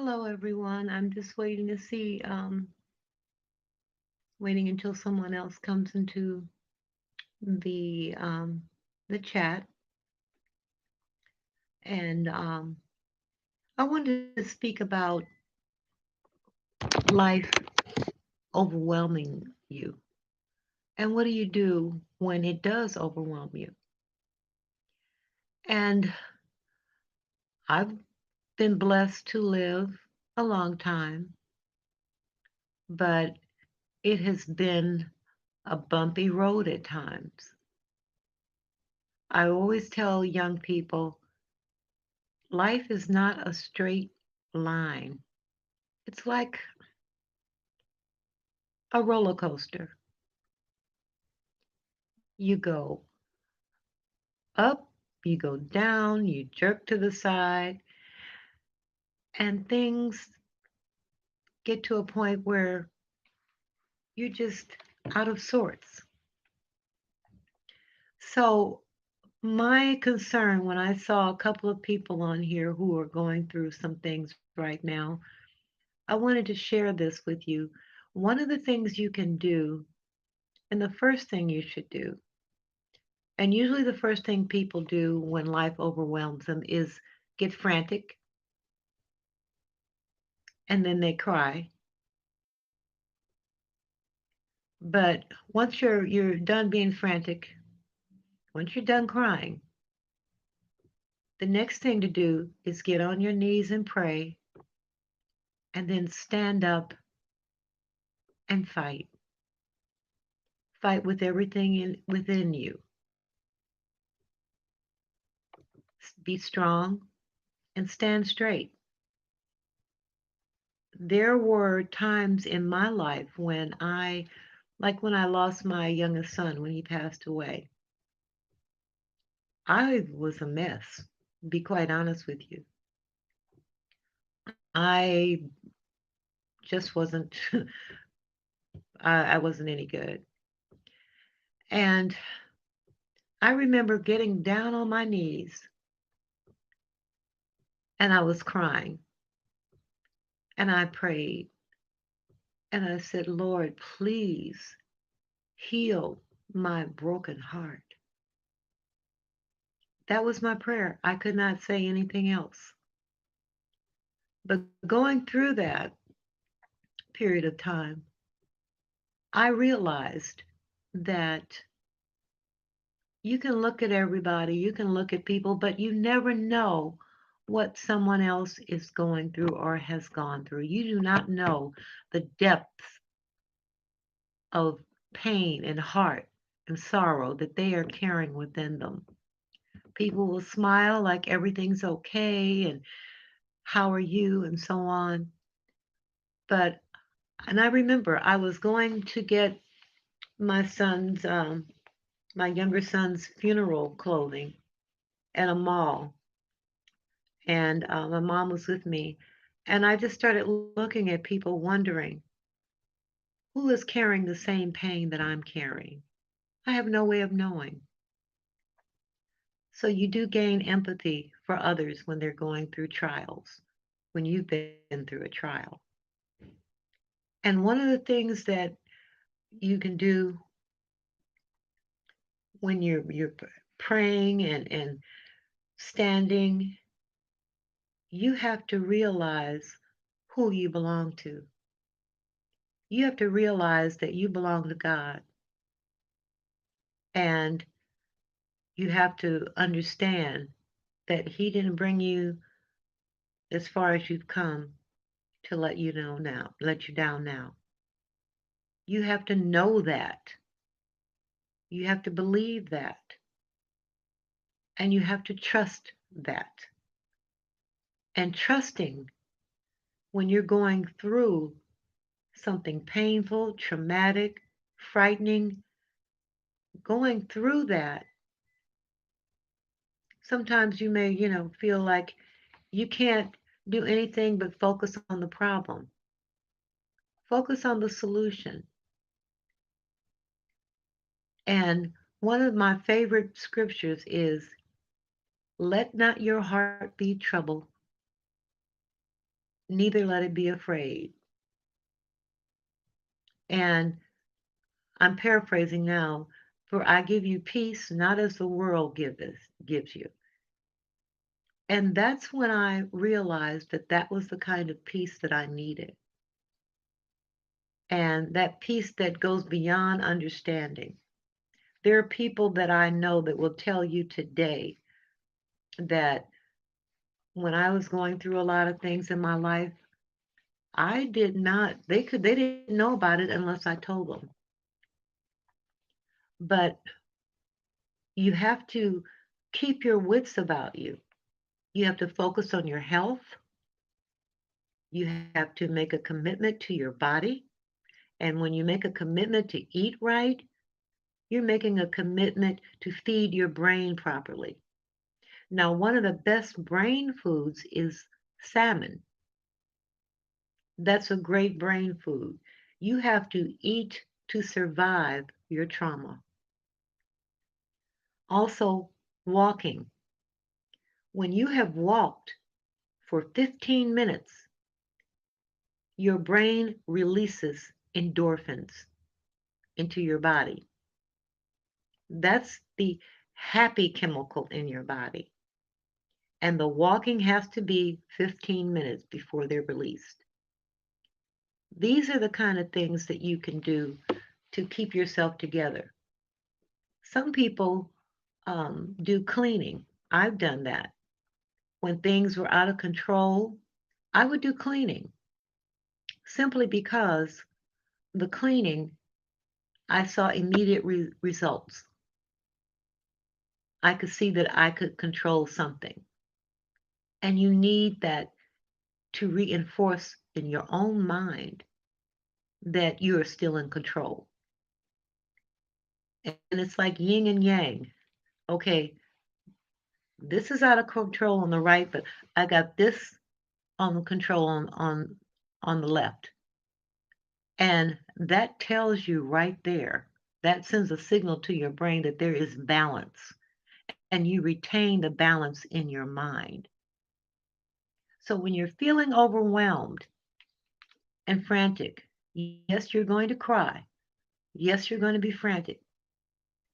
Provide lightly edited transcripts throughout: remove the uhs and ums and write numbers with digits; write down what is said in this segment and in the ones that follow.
Hello, everyone. I'm just waiting until someone else comes into the um, the chat, and I wanted to speak about life overwhelming you, and what do you do when it does overwhelm you? And I've been blessed to live a long time, but it has been a bumpy road at times. I always tell young people life is not a straight line. It's like a roller coaster. You go up, you go down, you jerk to the side, and things get to a point where you're just out of sorts. So, my concern when I saw a couple of people on here who are going through some things right now, I wanted to share this with you. One of the things you can do, and the first thing you should do, and usually the first thing people do when life overwhelms them is get frantic and then they cry. But once you're done being frantic, once you're done crying, the next thing to do is get on your knees and pray and then stand up and fight. Fight with everything within you. Be strong and stand straight. There were times in my life when like when I lost my youngest son when he passed away, I was a mess, to be quite honest with you. I just wasn't, I wasn't any good. And I remember getting down on my knees and I was crying and I prayed and I said, Lord, please heal my broken heart. That was my prayer. I could not say anything else. But going through that period of time, I realized that you can look at everybody, you can look at people, but you never know what someone else is going through or has gone through. You do not know the depth of pain and heart and sorrow that they are carrying within them. People will smile like everything's okay and how are you and so on. But, and I remember I was going to get my son's, my younger son's funeral clothing at a mall. And my mom was with me. And I just started looking at people wondering who is carrying the same pain that I'm carrying. I have no way of knowing. So you do gain empathy for others when they're going through trials, when you've been through a trial. And one of the things that you can do when you're praying and standing, you have to realize who you belong to. You have to realize that you belong to God. And you have to understand that He didn't bring you as far as you've come to let you know now, let you down now. You have to know that. You have to believe that. And you have to trust that. And trusting when you're going through something painful, traumatic, frightening, going through that, sometimes you may, feel like you can't do anything but focus on the problem. Focus on the solution. And one of my favorite scriptures is, let not your heart be troubled, neither let it be afraid. And I'm paraphrasing now, for I give you peace, not as the world gives you. And that's when I realized that that was the kind of peace that I needed. And that peace that goes beyond understanding. There are people that I know that will tell you today that when I was going through a lot of things in my life, I did not, they didn't know about it unless I told them. But you have to keep your wits about you. You have to focus on your health. You have to make a commitment to your body. And when you make a commitment to eat right, you're making a commitment to feed your brain properly. Now, one of the best brain foods is salmon. That's a great brain food. You have to eat to survive your trauma. Also, walking. When you have walked for 15 minutes, your brain releases endorphins into your body. That's the happy chemical in your body. And the walking has to be 15 minutes before they're released. These are the kind of things that you can do to keep yourself together. Some people do cleaning. I've done that. When things were out of control, I would do cleaning simply because the cleaning, I saw immediate results. I could see that I could control something. And you need that to reinforce in your own mind that you are still in control. And it's like yin and yang. Okay, this is out of control on the right, but I got this on control on the left. And that tells you right there, that sends a signal to your brain that there is balance and you retain the balance in your mind. So when you're feeling overwhelmed and frantic, yes, you're going to cry. Yes, you're going to be frantic,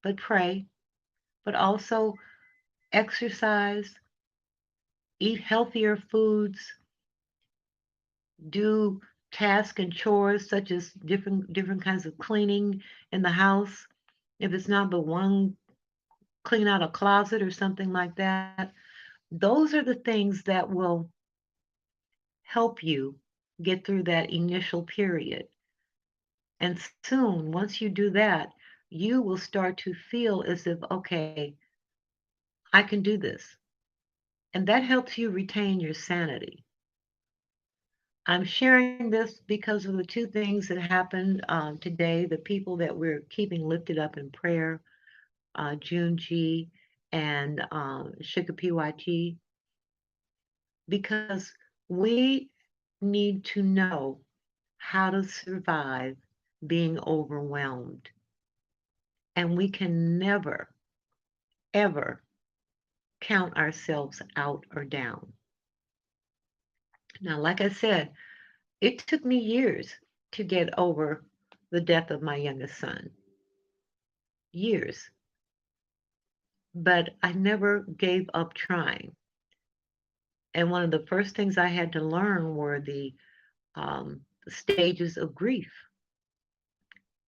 but pray, but also exercise, eat healthier foods, do tasks and chores such as different kinds of cleaning in the house. If it's not but one, clean out a closet or something like that. Those are the things that will help you get through that initial period. And soon, once you do that, you will start to feel as if, okay, I can do this. And that helps you retain your sanity. I'm sharing this because of the two things that happened today, the people that we're keeping lifted up in prayer, June G and Sugar PYT, because we need to know how to survive being overwhelmed. And we can never, ever count ourselves out or down. Now, like I said, it took me years to get over the death of my youngest son. Years. But I never gave up trying. And one of the first things I had to learn were the stages of grief.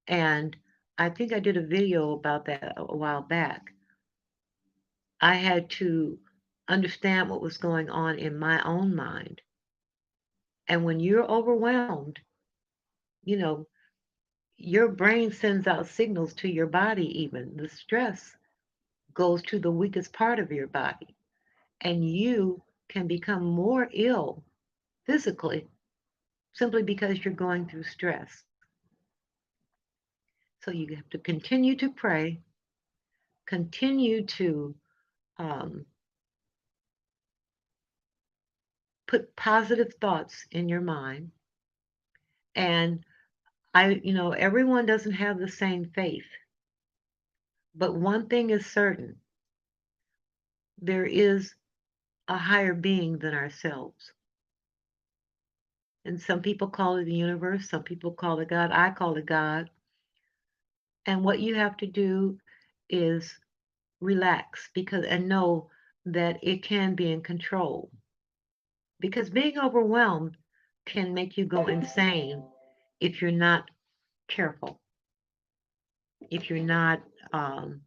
And I think I did a video about that a while back. I had to understand what was going on in my own mind. And when you're overwhelmed, you know, your brain sends out signals to your body, even the stress goes to the weakest part of your body, and you can become more ill physically simply because you're going through stress. So you have to continue to pray, continue to um, put positive thoughts in your mind. And everyone doesn't have the same faith, but one thing is certain: there is a higher being than ourselves. And some people call it the universe, some people call it God. I call it God. And what you have to do is relax because and know that it can be in control. Because being overwhelmed can make you go insane if you're not careful, if you're not um,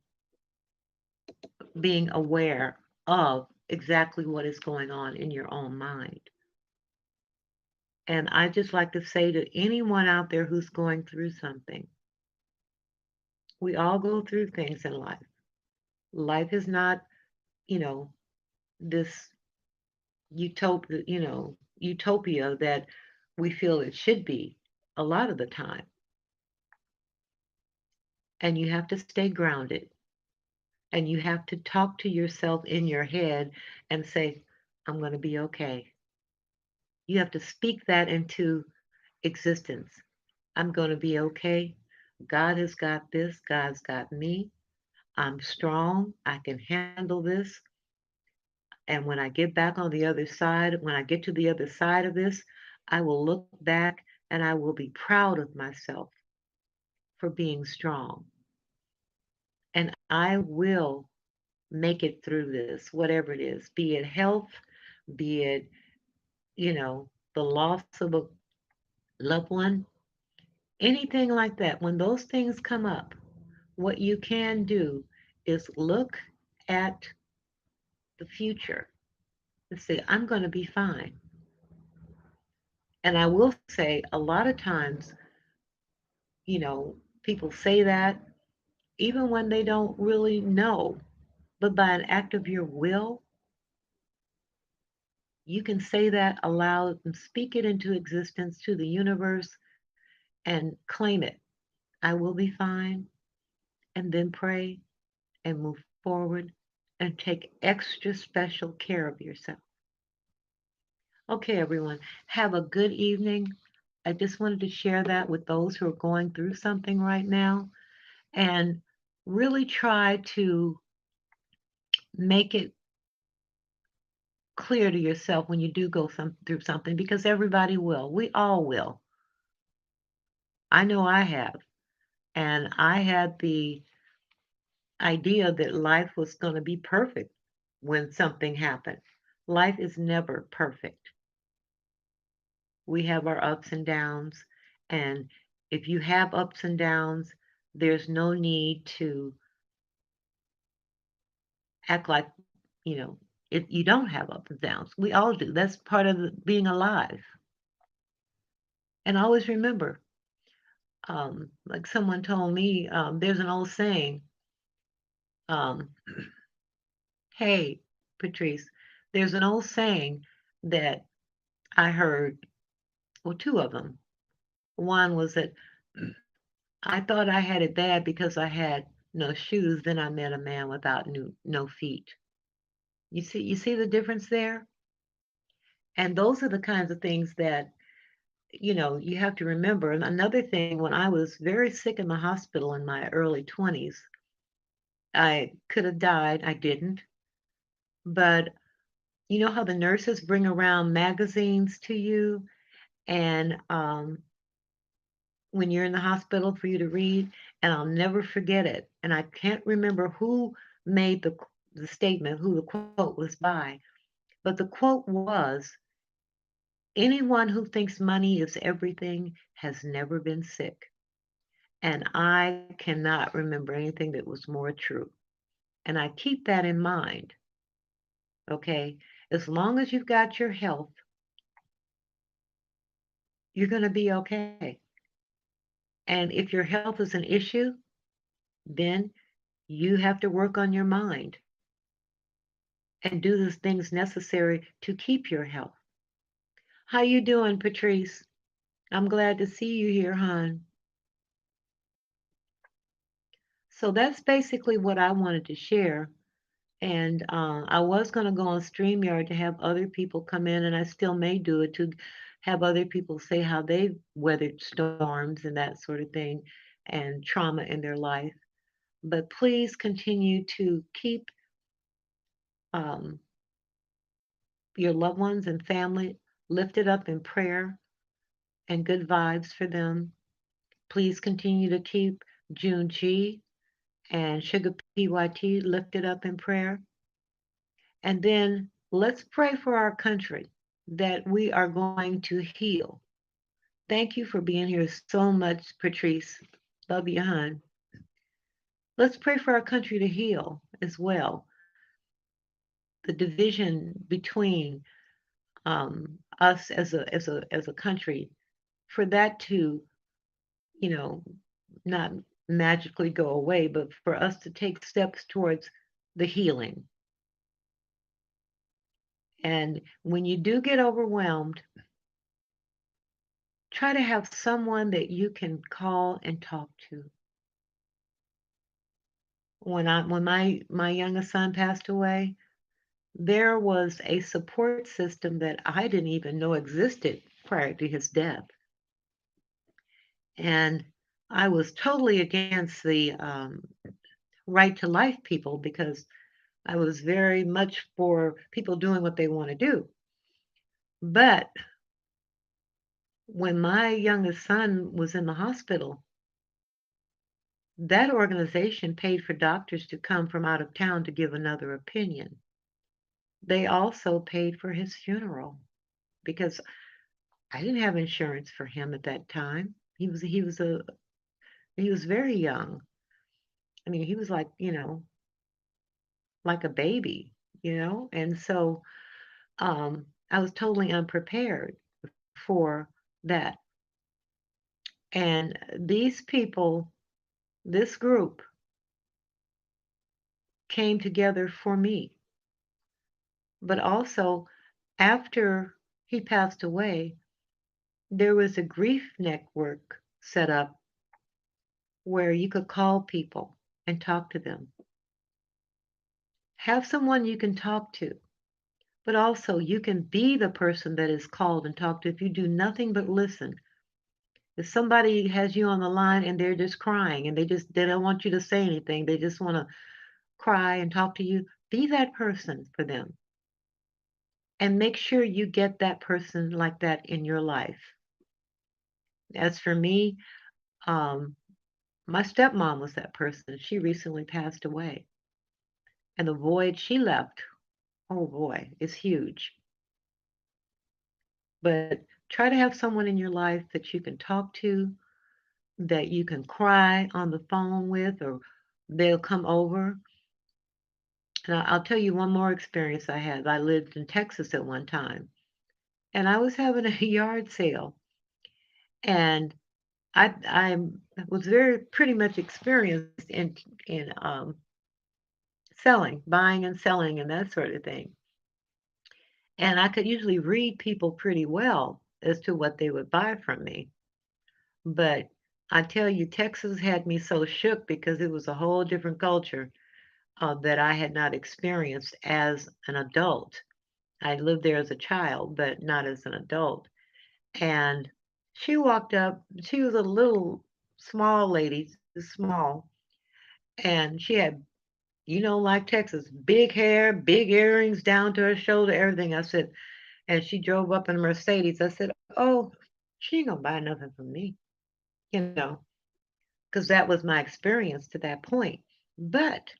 being aware of exactly what is going on in your own mind. And I just like to say to anyone out there who's going through something, we all go through things in life. Life is not, you know, this utopia that we feel it should be a lot of the time. And you have to stay grounded and you have to talk to yourself in your head and say, I'm going to be okay. You have to speak that into existence. I'm going to be okay. God has got this. God's got me. I'm strong. I can handle this. And when I get back on the other side, when I get to the other side of this, I will look back and I will be proud of myself for being strong. And I will make it through this, whatever it is, be it health, be it, the loss of a loved one, anything like that. When those things come up, what you can do is look at the future and say, I'm going to be fine. And I will say, a lot of times, people say that even when they don't really know, but by an act of your will, you can say that aloud and speak it into existence to the universe and claim it. I will be fine. And then pray and move forward and take extra special care of yourself. Okay, everyone, have a good evening. I just wanted to share that with those who are going through something right now and really try to make it clear to yourself when you do through something because everybody will. We all will. I know I have. And I had the idea that life was going to be perfect when something happened. Life is never perfect. We have our ups and downs. And if you have ups and downs, there's no need to act like, you know, you don't have ups and downs. We all do. That's part of being alive. And always remember, like someone told me, there's an old saying, um, hey, Patrice, there's an old saying that I heard, well, two of them. One was that I thought I had it bad because I had no shoes. Then I met a man without no feet. You see the difference there? And those are the kinds of things that, you have to remember. And another thing, when I was very sick in the hospital in my early 20s, I could have died. I didn't. But you know how the nurses bring around magazines to you and when you're in the hospital for you to read, and I'll never forget it. And I can't remember who made the statement, who the quote was by, but the quote was, anyone who thinks money is everything has never been sick. And I cannot remember anything that was more true. And I keep that in mind, okay? As long as you've got your health, you're going to be okay. And if your health is an issue, then you have to work on your mind and do the things necessary to keep your health. How you doing, Patrice? I'm glad to see you here, hon. So that's basically what I wanted to share. And I was going to go on StreamYard to have other people come in, and I still may do it to have other people say how they've weathered storms and that sort of thing and trauma in their life. But please continue to keep um, your loved ones and family lifted up in prayer. and good vibes for them. Please continue to keep June G and Sugar PYT lifted up in prayer. And then let's pray for our country that we are going to heal. Thank you for being here so much, Patrice. Love you, hon. Let's pray for our country to heal as well. The division between us as a country, for that to, you know, not magically go away, but for us to take steps towards the healing. And when you do get overwhelmed, try to have someone that you can call and talk to. When my youngest son passed away, there was a support system that I didn't even know existed prior to his death. And I was totally against the right to life people because I was very much for people doing what they want to do. But when my youngest son was in the hospital, that organization paid for doctors to come from out of town to give another opinion. They also paid for his funeral because I didn't have insurance for him at that time. He was very young. I mean, he was like, like a baby, and so I was totally unprepared for that. And these people, this group, came together for me. But also, after he passed away, there was a grief network set up where you could call people and talk to them. Have someone you can talk to, but also you can be the person that is called and talked to if you do nothing but listen. If somebody has you on the line and they're just crying and they don't want you to say anything, they just want to cry and talk to you, be that person for them. And make sure you get that person like that in your life. As for me, um, my stepmom was that person. She recently passed away. And the void she left, oh boy, is huge. But try to have someone in your life that you can talk to, that you can cry on the phone with, or they'll come over. And I'll tell you one more experience I had. I lived in Texas at one time, and I was having a yard sale, and I was very pretty much experienced in selling, buying and selling, and that sort of thing. And I could usually read people pretty well as to what they would buy from me. But I tell you, Texas had me so shook because it was a whole different culture that I had not experienced as an adult. I lived there as a child, but not as an adult. And she walked up, she was a little small lady, small, and she had, like Texas, big hair, big earrings down to her shoulder, everything. I said, and she drove up in a Mercedes. I said, "Oh, she ain't gonna buy nothing from me," you know, because that was my experience to that point. But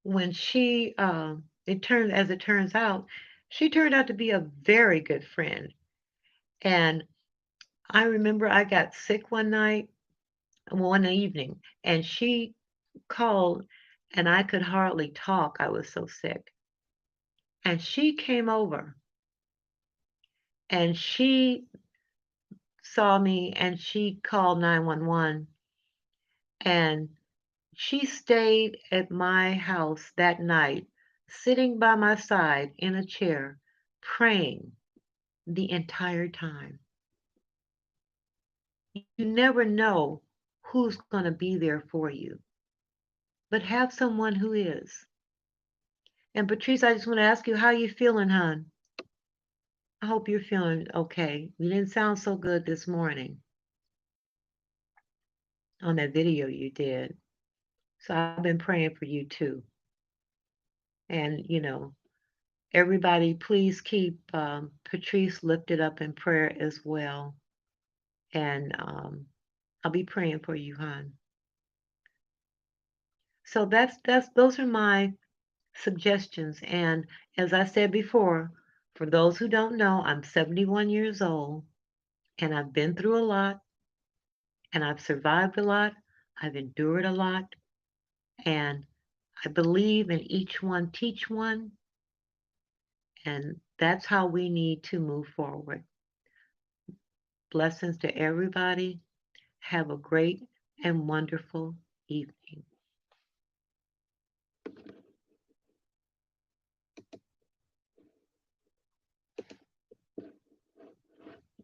when as it turns out, she turned out to be a very good friend. And I remember I got sick one evening, and she called, and I could hardly talk. I was so sick. And she came over, and she saw me, and she called 911, and she stayed at my house that night, sitting by my side in a chair, praying the entire time. You never know who's going to be there for you, but have someone who is. And Patrice, I just want to ask you, how you feeling, hon? I hope you're feeling okay. You didn't sound so good this morning on that video you did. So I've been praying for you too. And, Everybody, please keep Patrice lifted up in prayer as well. And I'll be praying for you, hon. So that's those are my suggestions. And as I said before, for those who don't know, I'm 71 years old and I've been through a lot and I've survived a lot. I've endured a lot. And I believe in each one, teach one. And that's how we need to move forward. Blessings to everybody. Have a great and wonderful evening.